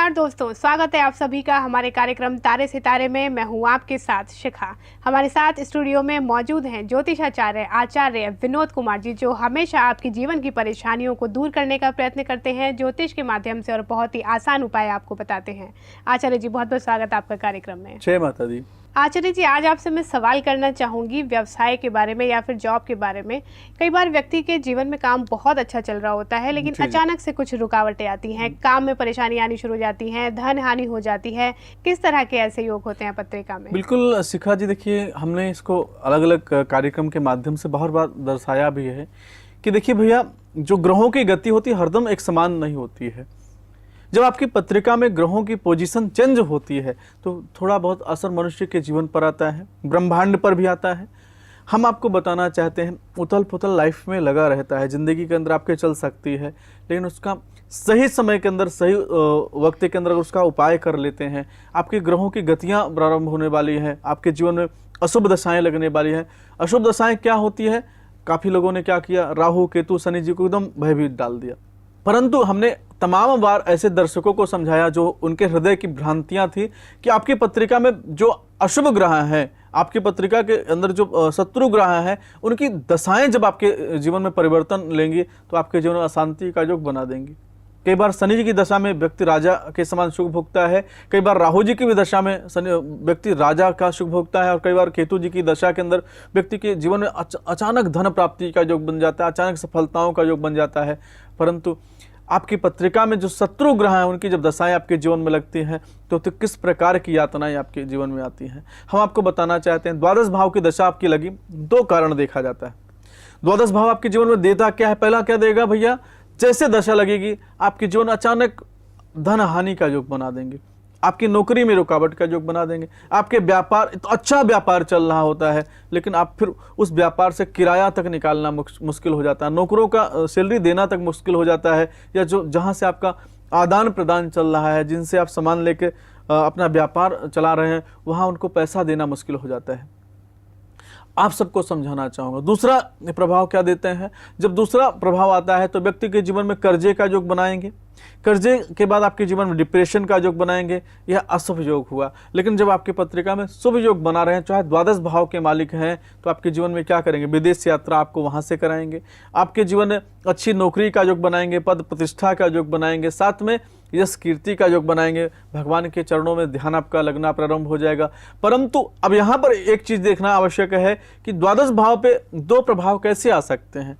नमस्कार दोस्तों, स्वागत है आप सभी का हमारे कार्यक्रम तारे सितारे में। मैं हूं आपके साथ शिखा। हमारे साथ स्टूडियो में मौजूद हैं ज्योतिषाचार्य आचार्य विनोद कुमार जी, जो हमेशा आपकी जीवन की परेशानियों को दूर करने का प्रयत्न करते हैं ज्योतिष के माध्यम से और बहुत ही आसान उपाय आपको बताते हैं। आचार्य जी, बहुत बहुत स्वागत आपका कार्यक्रम में। जय माता दी। आचार्य जी, आज आपसे मैं सवाल करना चाहूँगी व्यवसाय के बारे में या फिर जॉब के बारे में। कई बार व्यक्ति के जीवन में काम बहुत अच्छा चल रहा होता है, लेकिन अचानक से कुछ रुकावटें आती हैं, काम में परेशानी आनी शुरू हो जाती है, धन हानि हो जाती है। किस तरह के ऐसे योग होते हैं पत्रिका में? बिल्कुल शिखा जी, देखिए हमने इसको अलग अलग कार्यक्रम के माध्यम से बहुत बार दर्शाया भी है कि देखिए भैया, जो ग्रहों की गति होती है हरदम एक समान नहीं होती है। जब आपकी पत्रिका में ग्रहों की पोजीशन चेंज होती है तो थोड़ा बहुत असर मनुष्य के जीवन पर आता है, ब्रह्मांड पर भी आता है। हम आपको बताना चाहते हैं, उथल पुथल लाइफ में लगा रहता है, ज़िंदगी के अंदर आपके चल सकती है, लेकिन उसका सही समय के अंदर, सही वक्त के अंदर उसका उपाय कर लेते हैं, आपके ग्रहों की गतियाँ प्रारंभ होने वाली हैं, आपके जीवन में अशुभ दशाएँ लगने वाली हैं। अशुभ दशाएँ क्या होती है? काफ़ी लोगों ने क्या किया, राहु केतु शनि जी को एकदम भयभीत डाल दिया। परंतु हमने तमाम बार ऐसे दर्शकों को समझाया जो उनके हृदय की भ्रांतियां थी कि आपकी पत्रिका में जो अशुभ ग्रह हैं, आपकी पत्रिका के अंदर जो शत्रु ग्रह हैं, उनकी दशाएं जब आपके जीवन में परिवर्तन लेंगी तो आपके जीवन में अशांति का योग बना देंगी। कई बार शनि जी की दशा में व्यक्ति राजा के समान सुख भोगता है, कई बार राहु जी की भी दशा में व्यक्ति राजा का सुख भोगता है, और कई बार केतु जी की दशा के अंदर व्यक्ति के जीवन में अचानक धन प्राप्ति का योग बन जाता है, अचानक सफलताओं का योग बन जाता है। परंतु आपकी पत्रिका में जो शत्रु ग्रह हैं, उनकी जब दशाएं आपके जीवन में लगती हैं तो किस प्रकार की यातनाएं आपके जीवन में आती हैं, हम आपको बताना चाहते हैं। द्वादश भाव की दशा आपकी लगी, दो कारण देखा जाता है। द्वादश भाव आपके जीवन में देता क्या है? पहला क्या देगा भैया, जैसे दशा लगेगी आपके जीवन अचानक धन हानि का योग बना देंगे, आपकी नौकरी में रुकावट का योग बना देंगे, आपके व्यापार, तो अच्छा व्यापार चल रहा होता है लेकिन आप फिर उस व्यापार से किराया तक निकालना मुश्किल हो जाता है, नौकरों का सैलरी देना तक मुश्किल हो जाता है, या जो जहां से आपका आदान प्रदान चल रहा है, जिनसे आप सामान लेके अपना व्यापार चला रहे हैं, वहां उनको पैसा देना मुश्किल हो जाता है। आप सबको समझाना चाहूँगा। दूसरा प्रभाव क्या देते हैं? जब दूसरा प्रभाव आता है तो व्यक्ति के जीवन में कर्जे का योग बनाएंगे, कर्जे के बाद आपके जीवन में डिप्रेशन का योग बनाएंगे, यह अशुभ योग हुआ। लेकिन जब आपकी पत्रिका में शुभ योग बना रहे हैं, चाहे द्वादश भाव के मालिक हैं, तो आपके जीवन में क्या करेंगे? विदेश यात्रा आपको वहां से कराएंगे, आपके जीवन में अच्छी नौकरी का योग बनाएंगे, पद प्रतिष्ठा का योग बनाएंगे, साथ में यश कीर्ति का योग बनाएंगे, भगवान के चरणों में ध्यान आपका लगना प्रारंभ हो जाएगा। परंतु अब यहाँ पर एक चीज देखना आवश्यक है कि द्वादश भाव पे दो प्रभाव कैसे आ सकते हैं,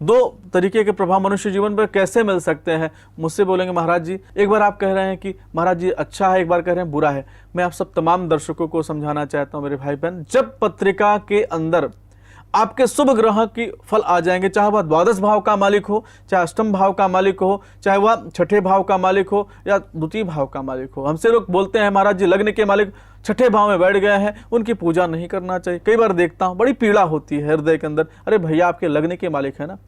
दो तरीके के प्रभाव मनुष्य जीवन पर कैसे मिल सकते हैं। मुझसे बोलेंगे महाराज जी, एक बार आप कह रहे हैं कि महाराज जी अच्छा है, एक बार कह रहे हैं बुरा है। मैं आप सब तमाम दर्शकों को समझाना चाहता हूं मेरे भाई बहन, जब पत्रिका के अंदर आपके शुभ ग्रह की फल आ जाएंगे, चाहे वह द्वादश भाव का मालिक हो, चाहे अष्टम भाव का मालिक हो, चाहे वह छठे भाव का मालिक हो या द्वितीय भाव का मालिक हो। हमसे लोग बोलते हैं महाराज जी लग्न के मालिक छठे भाव में बैठ गए हैं, उनकी पूजा नहीं करना चाहिए। कई बार देखता हूं बड़ी पीड़ा होती है हृदय के अंदर, अरे भैया आपके लग्न के मालिक है ना,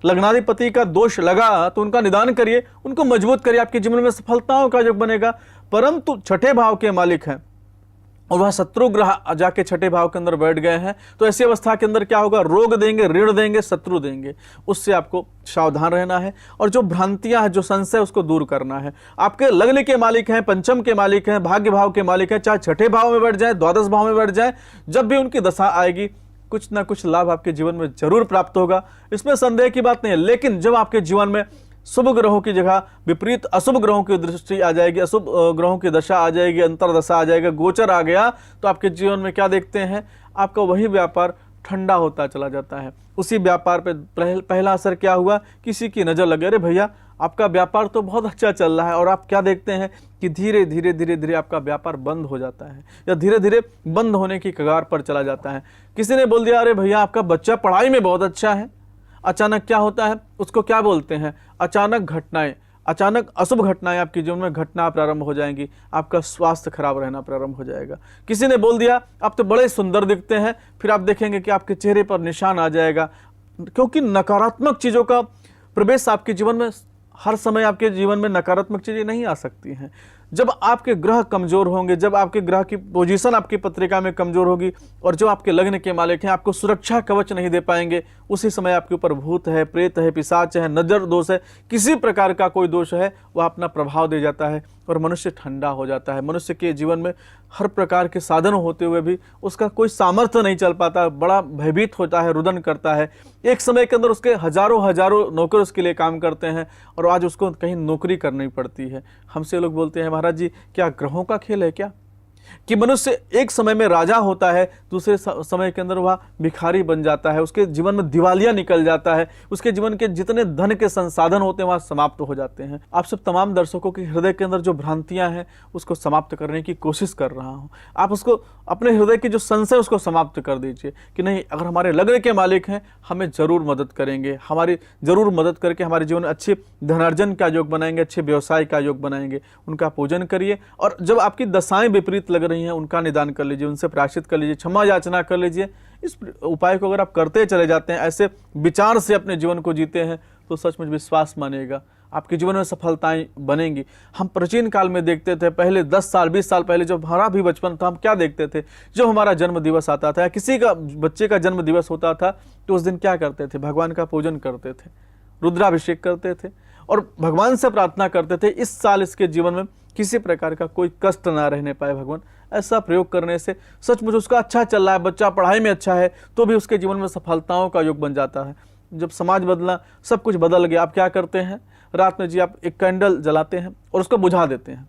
लग्नाधिपति का दोष लगा तो उनका निदान करिए, उनको मजबूत करिए, आपके जीवन में सफलताओं का योग बनेगा। परंतु छठे भाव के मालिक हैं और वह शत्रु ग्रह जाके छठे भाव के अंदर बैठ गए हैं, तो ऐसी अवस्था के अंदर क्या होगा? रोग देंगे, ऋण देंगे, शत्रु देंगे। उससे आपको सावधान रहना है और जो भ्रांतियां हैं, जो संशय, उसको दूर करना है। आपके लग्न के मालिक हैं, पंचम के मालिक हैं, भाग्य भाव के मालिक हैं, चाहे छठे भाव में बैठ जाए, द्वादश भाव में बैठ जाए, जब भी उनकी दशा आएगी कुछ ना कुछ लाभ आपके जीवन में जरूर प्राप्त होगा, इसमें संदेह की बात नहीं है। लेकिन जब आपके जीवन में शुभ ग्रहों की जगह विपरीत अशुभ ग्रहों की दृष्टि आ जाएगी, अशुभ ग्रहों की दशा आ जाएगी, अंतरदशा आ जाएगा, गोचर आ गया, तो आपके जीवन में क्या देखते हैं? आपका वही व्यापार ठंडा होता चला जाता है। उसी व्यापार पे पहला असर क्या हुआ? किसी की नजर लगे, अरे भैया आपका व्यापार तो बहुत अच्छा चल रहा है, और आप क्या देखते हैं कि धीरे धीरे धीरे धीरे आपका व्यापार बंद हो जाता है या धीरे धीरे बंद होने की कगार पर चला जाता है। किसी ने बोल दिया अरे भैया आपका बच्चा पढ़ाई में बहुत अच्छा है, अचानक क्या होता है? उसको क्या बोलते हैं? अचानक घटनाएं, अचानक अशुभ घटनाएं आपके जीवन में घटना प्रारंभ हो जाएंगी, आपका स्वास्थ्य खराब रहना प्रारंभ हो जाएगा। किसी ने बोल दिया आप तो बड़े सुंदर दिखते हैं, फिर आप देखेंगे कि आपके चेहरे पर निशान आ जाएगा, क्योंकि नकारात्मक चीज़ों का प्रवेश आपके जीवन में, हर समय आपके जीवन में नकारात्मक चीज़ें नहीं आ सकती हैं। जब आपके ग्रह कमजोर होंगे, जब आपके ग्रह की पोजीशन आपकी पत्रिका में कमजोर होगी और जो आपके लग्न के मालिक हैं आपको सुरक्षा कवच नहीं दे पाएंगे, उसी समय आपके ऊपर भूत है, प्रेत है, पिशाच है, नजर दोष है, किसी प्रकार का कोई दोष है, वह अपना प्रभाव दे जाता है और मनुष्य ठंडा हो जाता है। मनुष्य के जीवन में हर प्रकार के साधन होते हुए भी उसका कोई सामर्थ्य नहीं चल पाता, बड़ा भयभीत होता है, रुदन करता है। एक समय के अंदर उसके हजारों हजारों नौकर उसके लिए काम करते हैं और आज उसको कहीं नौकरी करनी पड़ती है। हमसे लोग बोलते हैं, महाराज जी क्या ग्रहों का खेल है क्या, कि मनुष्य एक समय में राजा होता है, दूसरे समय के अंदर वह भिखारी बन जाता है, उसके जीवन में दिवालिया निकल जाता है, उसके जीवन के जितने धन के संसाधन होते हैं वह समाप्त हो जाते हैं। आप सब तमाम दर्शकों के हृदय के अंदर जो भ्रांतियां हैं उसको समाप्त करने की कोशिश कर रहा हूं। आप उसको अपने हृदय की जो संशय उसको समाप्त कर दीजिए कि नहीं, अगर हमारे लग्न के मालिक हैं हमें जरूर मदद करेंगे, हमारी जरूर मदद करके हमारे जीवन में अच्छे धनार्जन का योग बनाएंगे, अच्छे व्यवसाय का योग बनाएंगे। उनका पूजन करिए और जब आपकी दशाएं विपरीत लग रही हैं उनका निदान कर लीजिए, उनसे प्रायश्चित कर लीजिए, क्षमा याचना कर लीजिए। इस उपाय को अगर आप करते चले जाते हैं, ऐसे विचार से अपने जीवन को जीते हैं, तो सचमुच विश्वास मानिएगा आपके जीवन में सफलताएं बनेंगी। हम प्राचीन काल में देखते थे, पहले 10 साल 20 साल पहले जब हमारा भी बचपन था, हम क्या देखते थे, जब हमारा जन्म दिवस आता था या किसी का बच्चे का जन्म दिवस होता था तो उस दिन क्या करते थे, भगवान का पूजन करते थे, रुद्राभिषेक करते थे और भगवान से प्रार्थना करते थे इस साल इसके जीवन में किसी प्रकार का कोई कष्ट ना रहने पाए भगवान। ऐसा प्रयोग करने से सचमुच उसका अच्छा चल रहा है, बच्चा पढ़ाई में अच्छा है तो भी उसके जीवन में सफलताओं का योग बन जाता है। जब समाज बदला, सब कुछ बदल गया, आप क्या करते हैं, रात में जी आप एक कैंडल जलाते हैं और उसको बुझा देते हैं।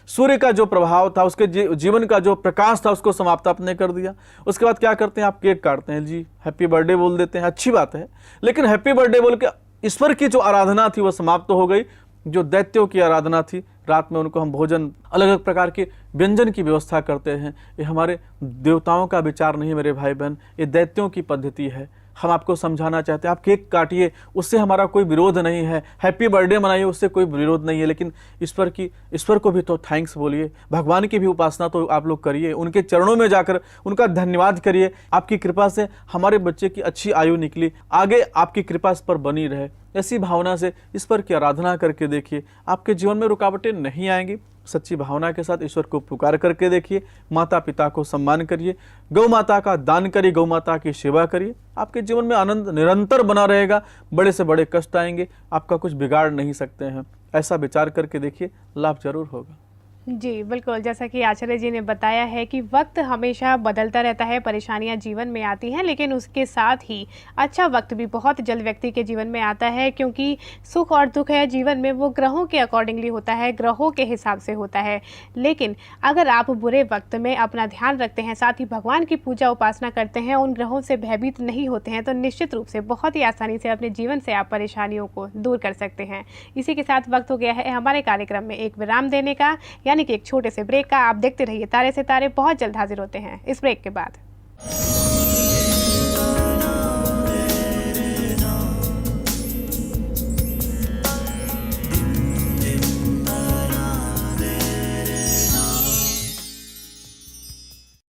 सूर्य का जो प्रभाव था, उसके जीवन का जो प्रकाश था उसको समाप्त आपने कर दिया। उसके बाद क्या करते हैं, आप केक काटते हैं, जी हैप्पी बर्थडे बोल देते हैं, अच्छी बात है, लेकिन हैप्पी बर्थडे बोल के ईश्वर की जो आराधना थी वह समाप्त हो गई। जो दैत्यों की आराधना थी, रात में उनको हम भोजन, अलग अलग प्रकार के व्यंजन की व्यवस्था करते हैं। ये हमारे देवताओं का विचार नहीं मेरे भाई बहन, ये दैत्यों की पद्धति है। हम आपको समझाना चाहते हैं, आप केक काटिए, उससे हमारा कोई विरोध नहीं है, हैप्पी बर्थडे मनाइए, उससे कोई विरोध नहीं है, लेकिन ईश्वर को भी तो थैंक्स बोलिए, भगवान की भी उपासना तो आप लोग करिए, उनके चरणों में जाकर उनका धन्यवाद करिए। आपकी कृपा से हमारे बच्चे की अच्छी आयु निकली, आगे आपकी कृपा इस पर बनी रहे, ऐसी भावना से ईश्वर की आराधना करके देखिए, आपके जीवन में रुकावटें नहीं आएंगी। सच्ची भावना के साथ ईश्वर को पुकार करके देखिए, माता पिता को सम्मान करिए, गौ माता का दान करिए, गौ माता की सेवा करिए, आपके जीवन में आनंद निरंतर बना रहेगा। बड़े से बड़े कष्ट आएंगे, आपका कुछ बिगाड़ नहीं सकते हैं। ऐसा विचार करके देखिए, लाभ जरूर होगा। जी बिल्कुल, जैसा कि आचार्य जी ने बताया है कि वक्त हमेशा बदलता रहता है, परेशानियां जीवन में आती हैं, लेकिन उसके साथ ही अच्छा वक्त भी बहुत जल्द व्यक्ति के जीवन में आता है, क्योंकि सुख और दुख है जीवन में वो ग्रहों के अकॉर्डिंगली होता है, ग्रहों के हिसाब से होता है। लेकिन अगर आप बुरे वक्त में अपना ध्यान रखते हैं, साथ ही भगवान की पूजा उपासना करते हैं, उन ग्रहों से भयभीत नहीं होते हैं, तो निश्चित रूप से बहुत ही आसानी से अपने जीवन से आप परेशानियों को दूर कर सकते हैं। इसी के साथ वक्त हो गया है हमारे कार्यक्रम में एक विराम देने का, यानी कि एक छोटे से ब्रेक का। आप देखते रहिए तारे से तारे, बहुत जल्द हाजिर होते हैं इस ब्रेक के बाद।